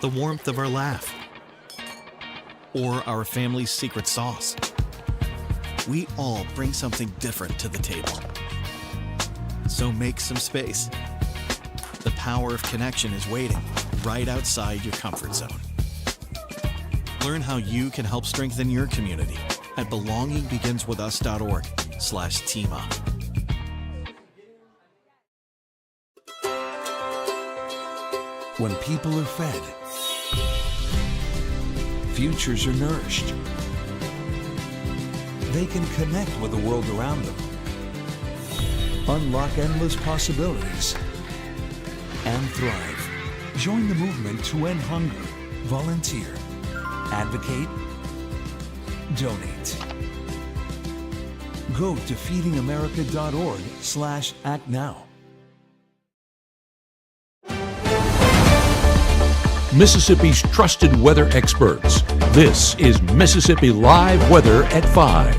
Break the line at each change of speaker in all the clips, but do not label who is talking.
the warmth of our laugh, or our family's secret sauce. We all bring something different to the table. So make some space. The power of connection is waiting right outside your comfort zone. Learn how you can help strengthen your community at belongingbeginswithus.org/teamup.
When people are fed, futures are nourished. They can connect with the world around them, unlock endless possibilities, and thrive. Join the movement to end hunger. Volunteer. Advocate. Donate. Go to feedingamerica.org/actnow.
Mississippi's trusted weather experts. This is Mississippi Live Weather at 5.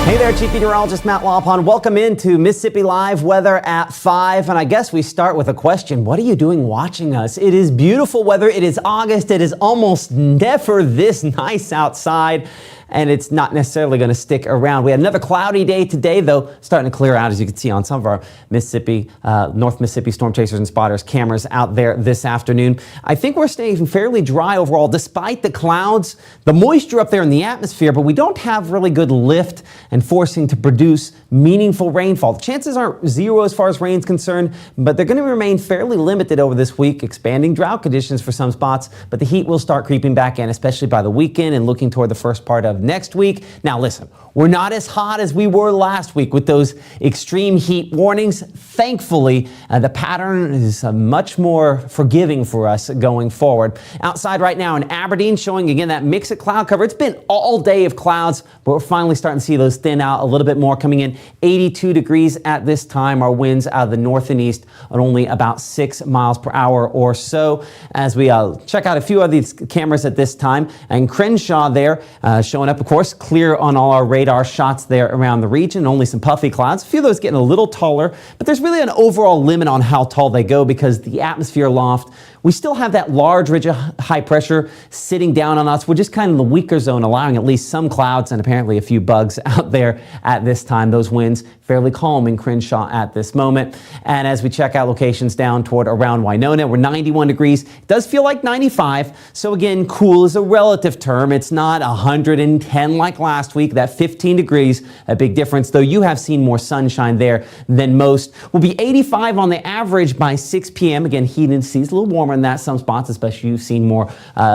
Hey there, Chief Meteorologist Matt Walpon. Welcome into Mississippi Live Weather at 5. And I guess we start with a question. What are you doing watching us? It is beautiful weather. It is August. It is almost never this nice outside. And it's not necessarily going to stick around. We had another cloudy day today, though, starting to clear out, as you can see on some of our Mississippi, North Mississippi storm chasers and spotters cameras out there this afternoon. I think we're staying fairly dry overall, despite the clouds, the moisture up there in the atmosphere, but we don't have really good lift and forcing to produce meaningful rainfall. The chances aren't zero as far as rain's concerned, but they're going to remain fairly limited over this week, expanding drought conditions for some spots, but the heat will start creeping back in, especially by the weekend and looking toward the first part of next week. Now listen, we're not as hot as we were last week with those extreme heat warnings. Thankfully, the pattern is much more forgiving for us going forward. Outside right now in Aberdeen, showing again that mix of cloud cover. It's been all day of clouds, but we're finally starting to see those thin out a little bit more, coming in 82 degrees at this time. Our winds out of the north and east at only about 6 miles per hour or so. As we check out a few of these cameras at this time, and Crenshaw there showing up, of course, clear on all our radar shots there around the region. Only some puffy clouds. A few of those getting a little taller, but there's really an overall limit on how tall they go because the atmosphere aloft, we still have that large ridge of high pressure sitting down on us. We're just kind of in the weaker zone, allowing at least some clouds and apparently a few bugs out there at this time. Those winds fairly calm in Crenshaw at this moment. And as we check out locations down toward around Winona, we're 91 degrees. It does feel like 95. So again, cool is a relative term. It's not 110 like last week. That 15 degrees, a big difference, though you have seen more sunshine there than most. We'll be 85 on the average by 6 p.m. Again, heat indices a little warmer in that some spots, especially you've seen more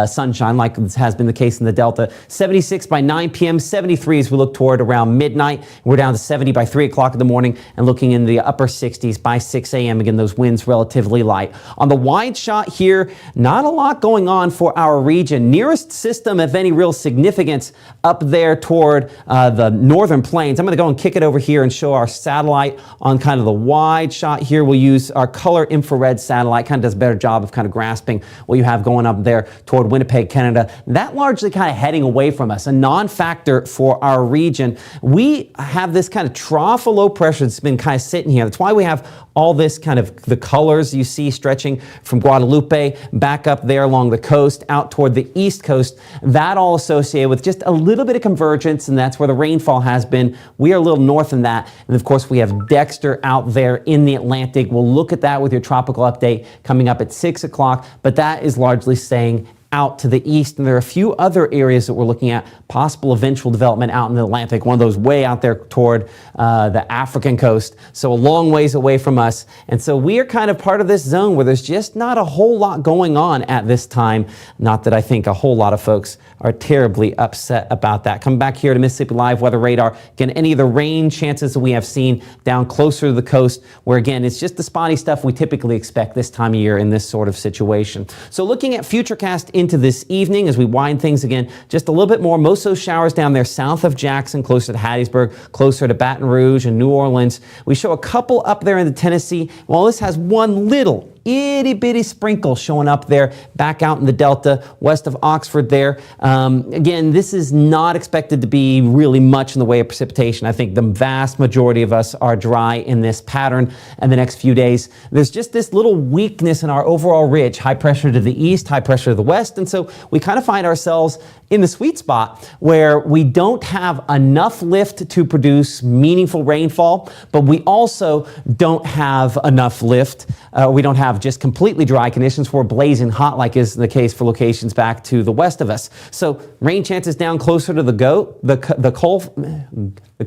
sunshine like this has been the case in the Delta. 76 by 9 p.m., 73 as we look toward around midnight. We're down to 70 by 3 o'clock in the morning and looking in the upper 60s by 6 a.m. Again, those winds relatively light. On the wide shot here, not a lot going on for our region. Nearest system of any real significance up there toward the northern plains. I'm going to go and kick it over here and show our satellite on kind of the wide shot here. We'll use our color infrared satellite, kind of does a better job of kind of grasping what you have going up there toward Winnipeg, Canada. That largely kind of heading away from us, a non-factor for our region. We have this kind of trough of low pressure that's been kind of sitting here. That's why we have all this kind of the colors you see stretching from Guadalupe back up there along the coast out toward the east coast. That all associated with just a little bit of convergence, and that's where the rainfall has been. We are a little north of that. And of course, we have Dexter out there in the Atlantic. We'll look at that with your tropical update coming up at 6 o'clock, but that is largely staying out to the east. And there are a few other areas that we're looking at, possible eventual development out in the Atlantic, one of those way out there toward the African coast. So a long ways away from us. And so we are kind of part of this zone where there's just not a whole lot going on at this time. Not that I think a whole lot of folks are terribly upset about that. Coming back here to Mississippi Live Weather Radar. Again, any of the rain chances that we have seen down closer to the coast, where again, it's just the spotty stuff we typically expect this time of year in this sort of situation. So looking at Futurecast in into this evening as we wind things again just a little bit more. Most of those showers down there south of Jackson, closer to Hattiesburg, closer to Baton Rouge and New Orleans. We show a couple up there in the Tennessee. Well, this has one little itty bitty sprinkle showing up there back out in the Delta west of Oxford there. Again, this is not expected to be really much in the way of precipitation. I think the vast majority of us are dry in this pattern in the next few days. There's just this little weakness in our overall ridge, high pressure to the east, high pressure to the west, and so we kind of find ourselves in the sweet spot where we don't have enough lift to produce meaningful rainfall, but we also don't have enough lift. We don't have just completely dry conditions for blazing hot like is the case for locations back to the west of us. So rain chances down closer to the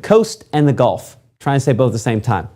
coast and the Gulf. Trying to say both at the same time.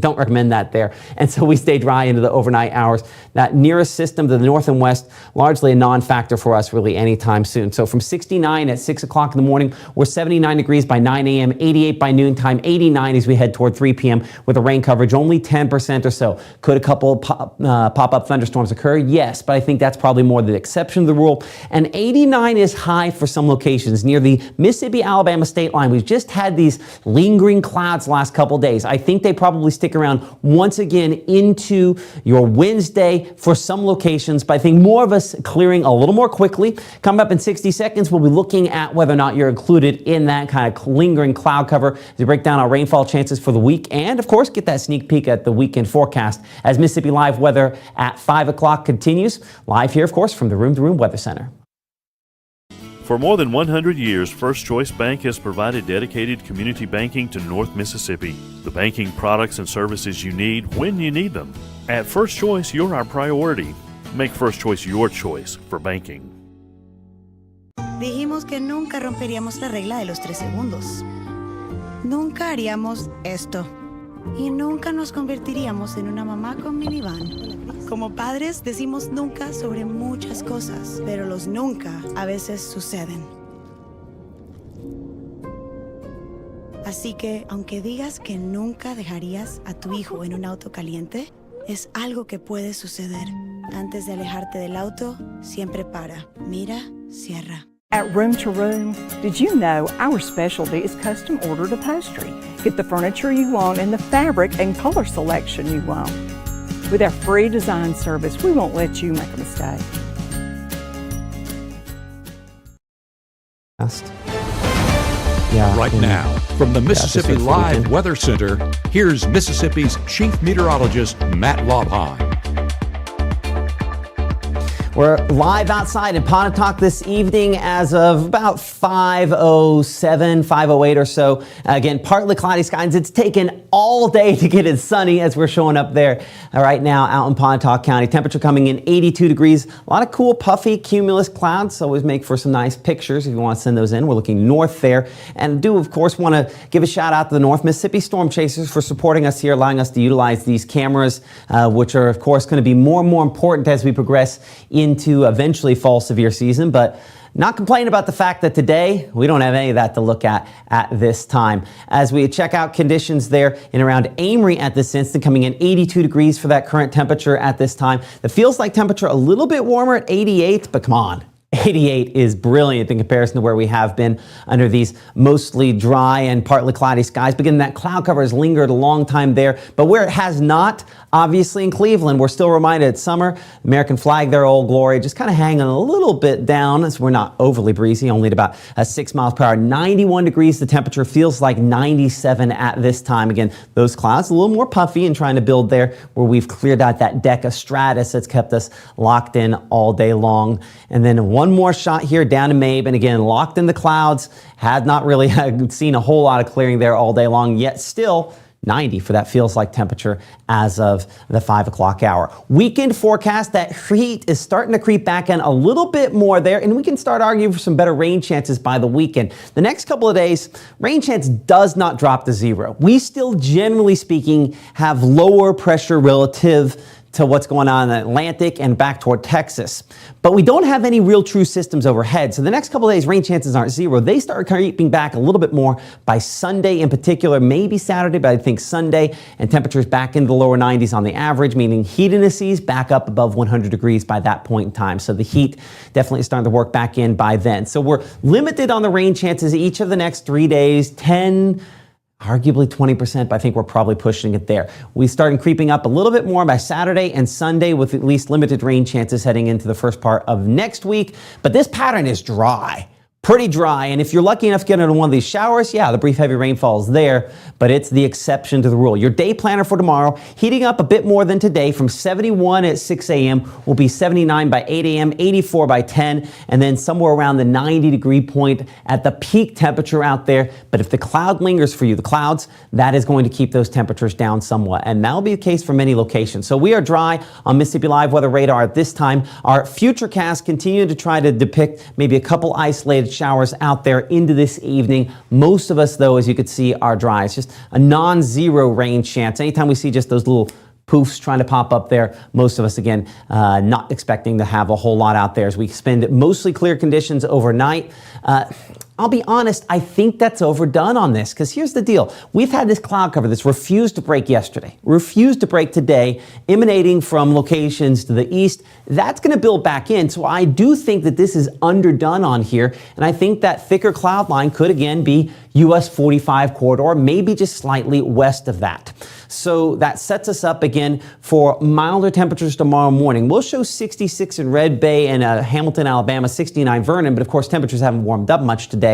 Don't recommend that there. And so we stay dry into the overnight hours. That nearest system to the north and west, largely a non-factor for us really anytime soon. So from 69 at 6 o'clock in the morning, we're 79 degrees by 9 a.m., 88 by noontime, 89 as we head toward 3 p.m. with a rain coverage only 10% or so. Could a couple pop-up thunderstorms occur? Yes, but I think that's probably more the exception to the rule. And 89 is high for some locations near the Mississippi-Alabama state line. We've just had these lingering clouds last couple days. I think they probably stick around once again into your Wednesday for some locations, but I think more of us clearing a little more quickly. Coming up in 60 seconds, we'll be looking at whether or not you're included in that kind of lingering cloud cover as we break down our rainfall chances for the week and, of course, get that sneak peek at the weekend forecast as Mississippi Live Weather at 5 o'clock continues. Live here, of course, from the Room to Room Weather Center.
For more than 100 years, First Choice Bank has provided dedicated community banking to North Mississippi. The banking products and services you need when you need them. At First Choice, you're our priority. Make First Choice your choice for banking.
Dijimos que nunca romperíamos la regla de los 3 segundos. Nunca haríamos esto. Y nunca nos convertiríamos en una mamá con minivan. Como padres decimos nunca sobre muchas cosas, pero los nunca a veces suceden. Así que, aunque digas que nunca dejarías a tu hijo en un auto caliente, es algo que puede suceder. Antes de alejarte del auto, siempre para, mira, cierra.
At Room to Room, did you know our specialty is custom ordered upholstery? Get the furniture you want and the fabric and color selection you want. With our free design service, we won't let you make a mistake.
Right now, from the Mississippi Live Weather Center, here's Mississippi's Chief Meteorologist, Matt Lobheim.
We're live outside in Pontotoc this evening as of about 5:07, 5:08 or so. Again, partly cloudy skies. It's taken all day to get it sunny as we're showing up there right now out in Pontotoc County. Temperature coming in 82 degrees. A lot of cool, puffy cumulus clouds. Always make for some nice pictures if you want to send those in. We're looking north there. And do, of course, want to give a shout out to the North Mississippi Storm Chasers for supporting us here, allowing us to utilize these cameras, which are, of course, going to be more and more important as we progress into eventually fall severe season, but not complaining about the fact that today we don't have any of that to look at this time. As we check out conditions there in around Amory at this instant, coming in 82 degrees for that current temperature at this time. It feels like temperature a little bit warmer at 88, but come on. 88 is brilliant in comparison to where we have been under these mostly dry and partly cloudy skies. But again, that cloud cover has lingered a long time there. But where it has not, obviously in Cleveland, we're still reminded it's summer. American flag there, Old Glory, just kind of hanging a little bit down as we're not overly breezy, only at about 6 miles per hour. 91 degrees, the temperature feels like 97 at this time. Again, those clouds a little more puffy and trying to build there where we've cleared out that deck of stratus that's kept us locked in all day long. And then one more shot here down to Mabe, and again, locked in the clouds. Had not really seen a whole lot of clearing there all day long, yet still 90 for that feels like temperature as of the 5 o'clock hour. Weekend forecast, that heat is starting to creep back in a little bit more there, and we can start arguing for some better rain chances by the weekend. The next couple of days, rain chance does not drop to zero. We still, generally speaking, have lower pressure relative to what's going on in the Atlantic and back toward Texas. But we don't have any real true systems overhead. So the next couple of days, rain chances aren't zero. They start creeping back a little bit more by Sunday in particular, maybe Saturday, but I think Sunday, and temperatures back into the lower 90s on the average, meaning heat indices back up above 100 degrees by that point in time. So the heat definitely is starting to work back in by then. So we're limited on the rain chances each of the next 3 days, 10, arguably 20%, but I think we're probably pushing it there. We start creeping up a little bit more by Saturday and Sunday with at least limited rain chances heading into the first part of next week. But this pattern is dry. Pretty dry, and if you're lucky enough to get into one of these showers, yeah, the brief heavy rainfall is there, but it's the exception to the rule. Your day planner for tomorrow, heating up a bit more than today from 71 at 6 a.m. will be 79 by 8 a.m., 84 by 10, and then somewhere around the 90-degree point at the peak temperature out there. But if the cloud lingers for you, the clouds, that is going to keep those temperatures down somewhat, and that'll be the case for many locations. So we are dry on Mississippi Live Weather Radar at this time. Our Futurecast continue to try to depict maybe a couple isolated showers out there into this evening. Most of us, though, as you can see, are dry. It's just a non-zero rain chance. Anytime we see just those little poofs trying to pop up there, most of us, again, not expecting to have a whole lot out there as we spend mostly clear conditions overnight. I'll be honest, I think that's overdone on this, because here's the deal. We've had this cloud cover that's refused to break yesterday, refused to break today, emanating from locations to the east. That's going to build back in. So I do think that this is underdone on here, and I think that thicker cloud line could again be US 45 corridor, maybe just slightly west of that. So that sets us up again for milder temperatures tomorrow morning. We'll show 66 in Red Bay and Hamilton, Alabama, 69 Vernon, but of course temperatures haven't warmed up much today.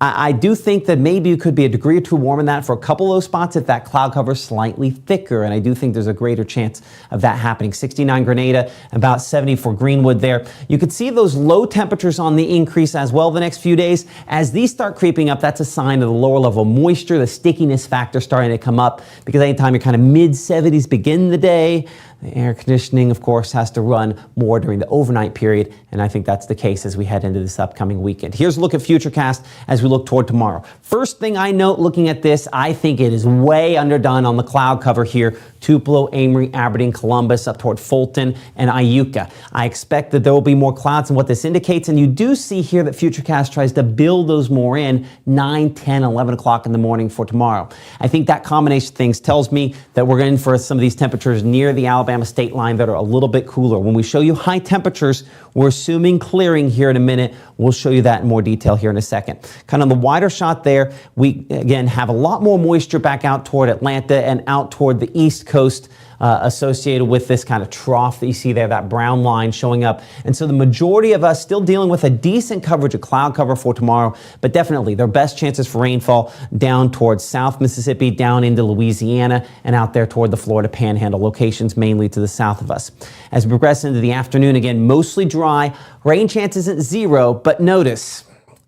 I do think that maybe it could be a degree or two warmer than that for a couple of those spots if that cloud cover is slightly thicker, and I do think there's a greater chance of that happening. 69 Grenada, about 70 for Greenwood there. You could see those low temperatures on the increase as well the next few days. As these start creeping up, that's a sign of the lower level moisture, the stickiness factor starting to come up, because anytime you're kind of mid-70s begin the day, the air conditioning, of course, has to run more during the overnight period, and I think that's the case as we head into this upcoming weekend. Here's a look at Futurecast as we look toward tomorrow. First thing I note looking at this, I think it is way underdone on the cloud cover here. Tupelo, Amory, Aberdeen, Columbus, up toward Fulton and Iuka. I expect that there will be more clouds than what this indicates, and you do see here that Futurecast tries to build those more in 9, 10, 11 o'clock in the morning for tomorrow. I think that combination of things tells me that we're going for some of these temperatures near the Alabama state line that are a little bit cooler. When we show you high temperatures, we're assuming clearing here in a minute. We'll show you that in more detail here in a second. Kind of the wider shot there, we again have a lot more moisture back out toward Atlanta and out toward the East Coast associated with this kind of trough that you see there, that brown line showing up. And so the majority of us still dealing with a decent coverage of cloud cover for tomorrow, but definitely their best chances for rainfall down towards South Mississippi, down into Louisiana, and out there toward the Florida Panhandle, locations mainly to the south of us. As we progress into the afternoon, again, mostly dry. Rain chance isn't zero, but notice,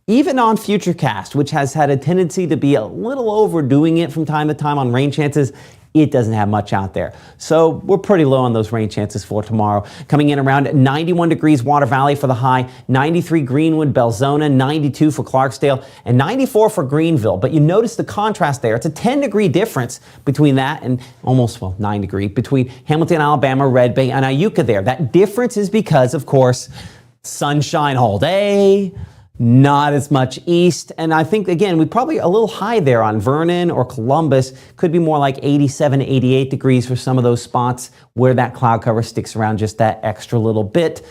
even on Futurecast, which has had a tendency to be a little overdoing it from time to time on rain chances, it doesn't have much out there. So we're pretty low on those rain chances for tomorrow. Coming in around 91 degrees Water Valley for the high, 93 Greenwood, Belzona, 92 for Clarksdale, and 94 for Greenville. But you notice the contrast there. It's a 10-degree difference between that and almost, 9 degree, between Hamilton, Alabama, Red Bay, and Iuka there. That difference is because, of course, sunshine all day, not as much east, and I think, again, we probably a little high there on Vernon or Columbus. Could be more like 87, 88 degrees for some of those spots where that cloud cover sticks around just that extra little bit.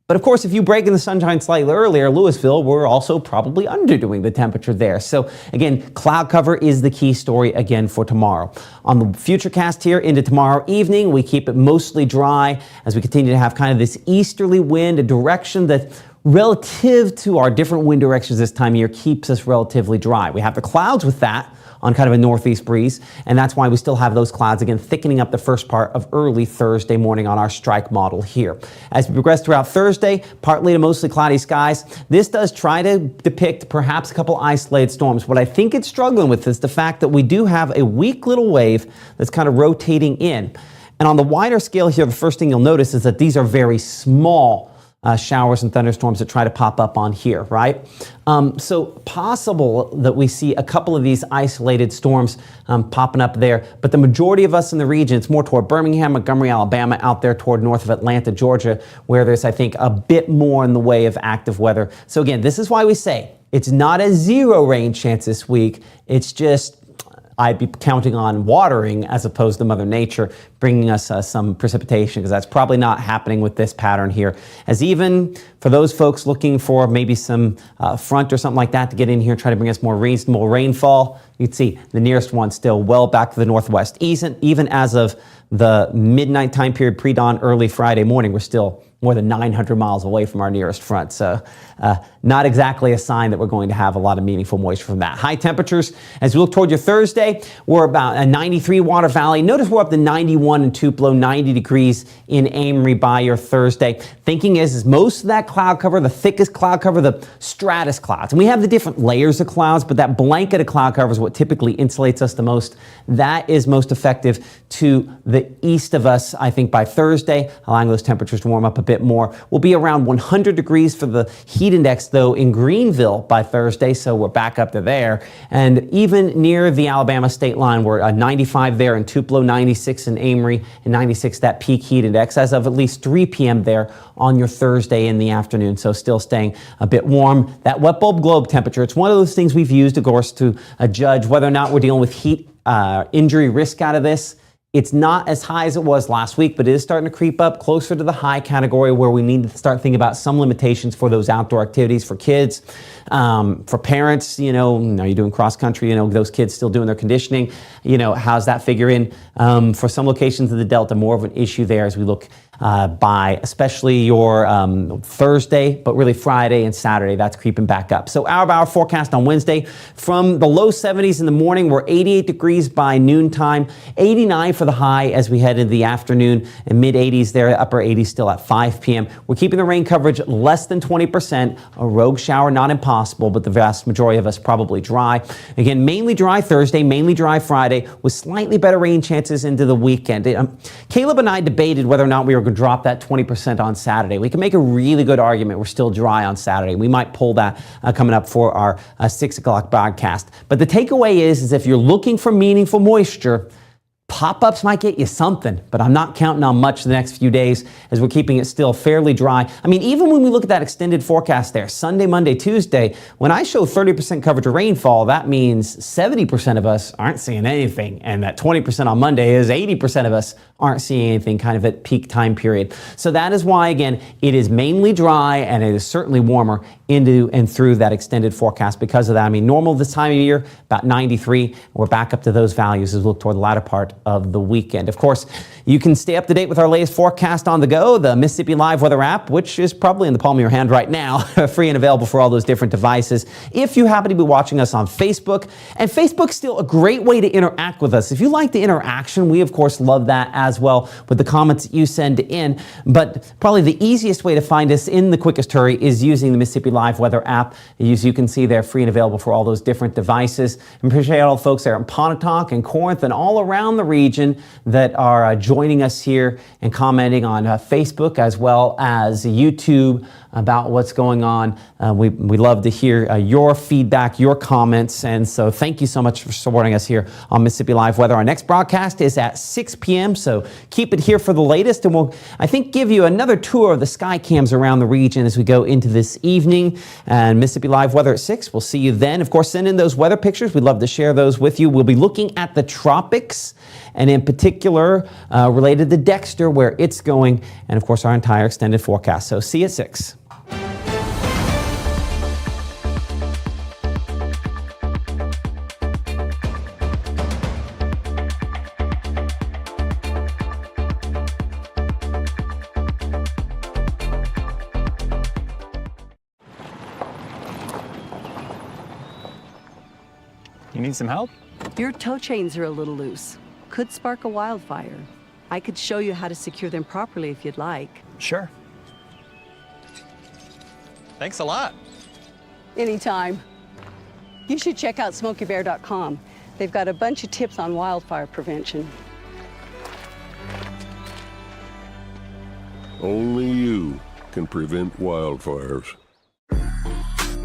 But of course, if you break in the sunshine slightly earlier, Louisville, we're also probably underdoing the temperature there. So again, cloud cover is the key story again for tomorrow. On the Futurecast here into tomorrow evening, we keep it mostly dry as we continue to have kind of this easterly wind, a direction that relative to our different wind directions this time of year keeps us relatively dry. We have the clouds with that on kind of a northeast breeze, and that's why we still have those clouds again thickening up the first part of early Thursday morning on our strike model here. As we progress throughout Thursday, partly to mostly cloudy skies, this does try to depict perhaps a couple isolated storms. What I think it's struggling with is the fact that we do have a weak little wave that's kind of rotating in. And on the wider scale here, the first thing you'll notice is that these are very small showers and thunderstorms that try to pop up on here, right? So possible that we see a couple of these isolated storms popping up there, but the majority of us in the region, it's more toward Birmingham, Montgomery, Alabama, out there toward north of Atlanta, Georgia, where there's, I think, a bit more in the way of active weather. So again, this is why we say it's not a zero rain chance this week. It's just I'd be counting on watering as opposed to Mother Nature bringing us some precipitation, because that's probably not happening with this pattern here. As even for those folks looking for maybe some front or something like that to get in here and try to bring us more reasonable rainfall, you'd see the nearest one still well back to the northwest. Even as of the midnight time period, pre-dawn, early Friday morning, we're still more than 900 miles away from our nearest front. So not exactly a sign that we're going to have a lot of meaningful moisture from that. High temperatures, as we look toward your Thursday, we're about a 93 Water Valley. Notice we're up to 91 in Tupelo, 90 degrees in Amory by your Thursday. Thinking is most of that cloud cover, the thickest cloud cover, the stratus clouds. And we have the different layers of clouds, but that blanket of cloud cover is what typically insulates us the most. That is most effective to the east of us, I think, by Thursday, allowing those temperatures to warm up a bit more. We'll be around 100 degrees for the heat index, though, in Greenville by Thursday, so we're back up to there. And even near the Alabama state line, we're 95 there in Tupelo, 96 in Amory, and 96 that peak heat index as of at least 3 p.m. there on your Thursday in the afternoon, so still staying a bit warm. That wet bulb globe temperature, it's one of those things we've used, of course, to judge whether or not we're dealing with heat injury risk out of this. It's not as high as it was last week, but it is starting to creep up closer to the high category where we need to start thinking about some limitations for those outdoor activities for kids, for parents. You know, are you doing cross country? You know, those kids still doing their conditioning. You know, how's that figure in? For some locations of the Delta, more of an issue there as we look by especially your Thursday, but really Friday and Saturday, that's creeping back up. So hour-by-hour forecast on Wednesday, from the low 70s in the morning, we're 88 degrees by noontime, 89 for the high as we head into the afternoon, and mid-80s there, upper 80s still at 5 p.m. We're keeping the rain coverage less than 20%, a rogue shower not impossible, but the vast majority of us probably dry. Again, mainly dry Thursday, mainly dry Friday, with slightly better rain chances into the weekend. Caleb and I debated whether or not we were going to drop that 20% on Saturday. We can make a really good argument we're still dry on Saturday. We might pull that coming up for our 6 o'clock broadcast. But the takeaway is if you're looking for meaningful moisture, pop-ups might get you something, but I'm not counting on much the next few days as we're keeping it still fairly dry. I mean, even when we look at that extended forecast there, Sunday, Monday, Tuesday, when I show 30% coverage of rainfall, that means 70% of us aren't seeing anything. And that 20% on Monday is 80% of us aren't seeing anything kind of at peak time period. So that is why, again, it is mainly dry and it is certainly warmer into and through that extended forecast because of that. I mean, normal this time of year, about 93. We're back up to those values as we look toward the latter part of the weekend. Of course, you can stay up to date with our latest forecast on the go, the Mississippi Live Weather app, which is probably in the palm of your hand right now, free and available for all those different devices. If you happen to be watching us on Facebook, and Facebook's still a great way to interact with us. If you like the interaction, we of course love that as well with the comments that you send in. But probably the easiest way to find us in the quickest hurry is using the Mississippi Live Weather app. As you can see, they're free and available for all those different devices. I appreciate all the folks there in Pontotoc and Corinth and all around the region that are joining us here and commenting on Facebook as well as YouTube about what's going on. We love to hear your feedback, your comments, and so thank you so much for supporting us here on Mississippi Live Weather. Our next broadcast is at 6 p.m., so keep it here for the latest, and we'll, I think, give you another tour of the sky cams around the region as we go into this evening. And Mississippi Live Weather at 6, we'll see you then. Of course, send in those weather pictures. We'd love to share those with you. We'll be looking at the tropics, and in particular, related to Dexter, where it's going, and of course, our entire extended forecast. So see you at 6.
You need some help?
Your tow chains are a little loose. Could spark a wildfire. I could show you how to secure them properly if you'd like.
Sure. Thanks a lot.
Anytime. You should check out SmokeyBear.com. They've got a bunch of tips on wildfire prevention.
Only you can prevent wildfires.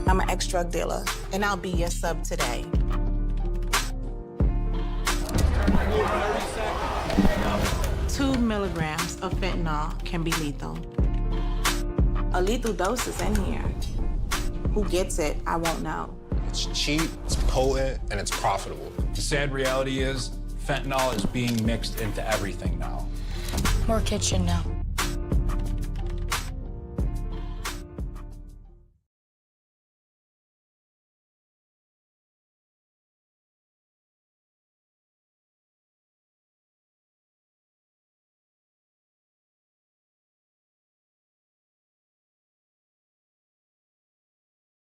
I'm an ex-drug dealer, and I'll be your sub today. Two milligrams of fentanyl can be lethal. A lethal dose is in here. Who gets it, I won't know.
It's cheap, it's potent, and it's profitable.
The sad reality is fentanyl is being mixed into everything now.
More kitchen now.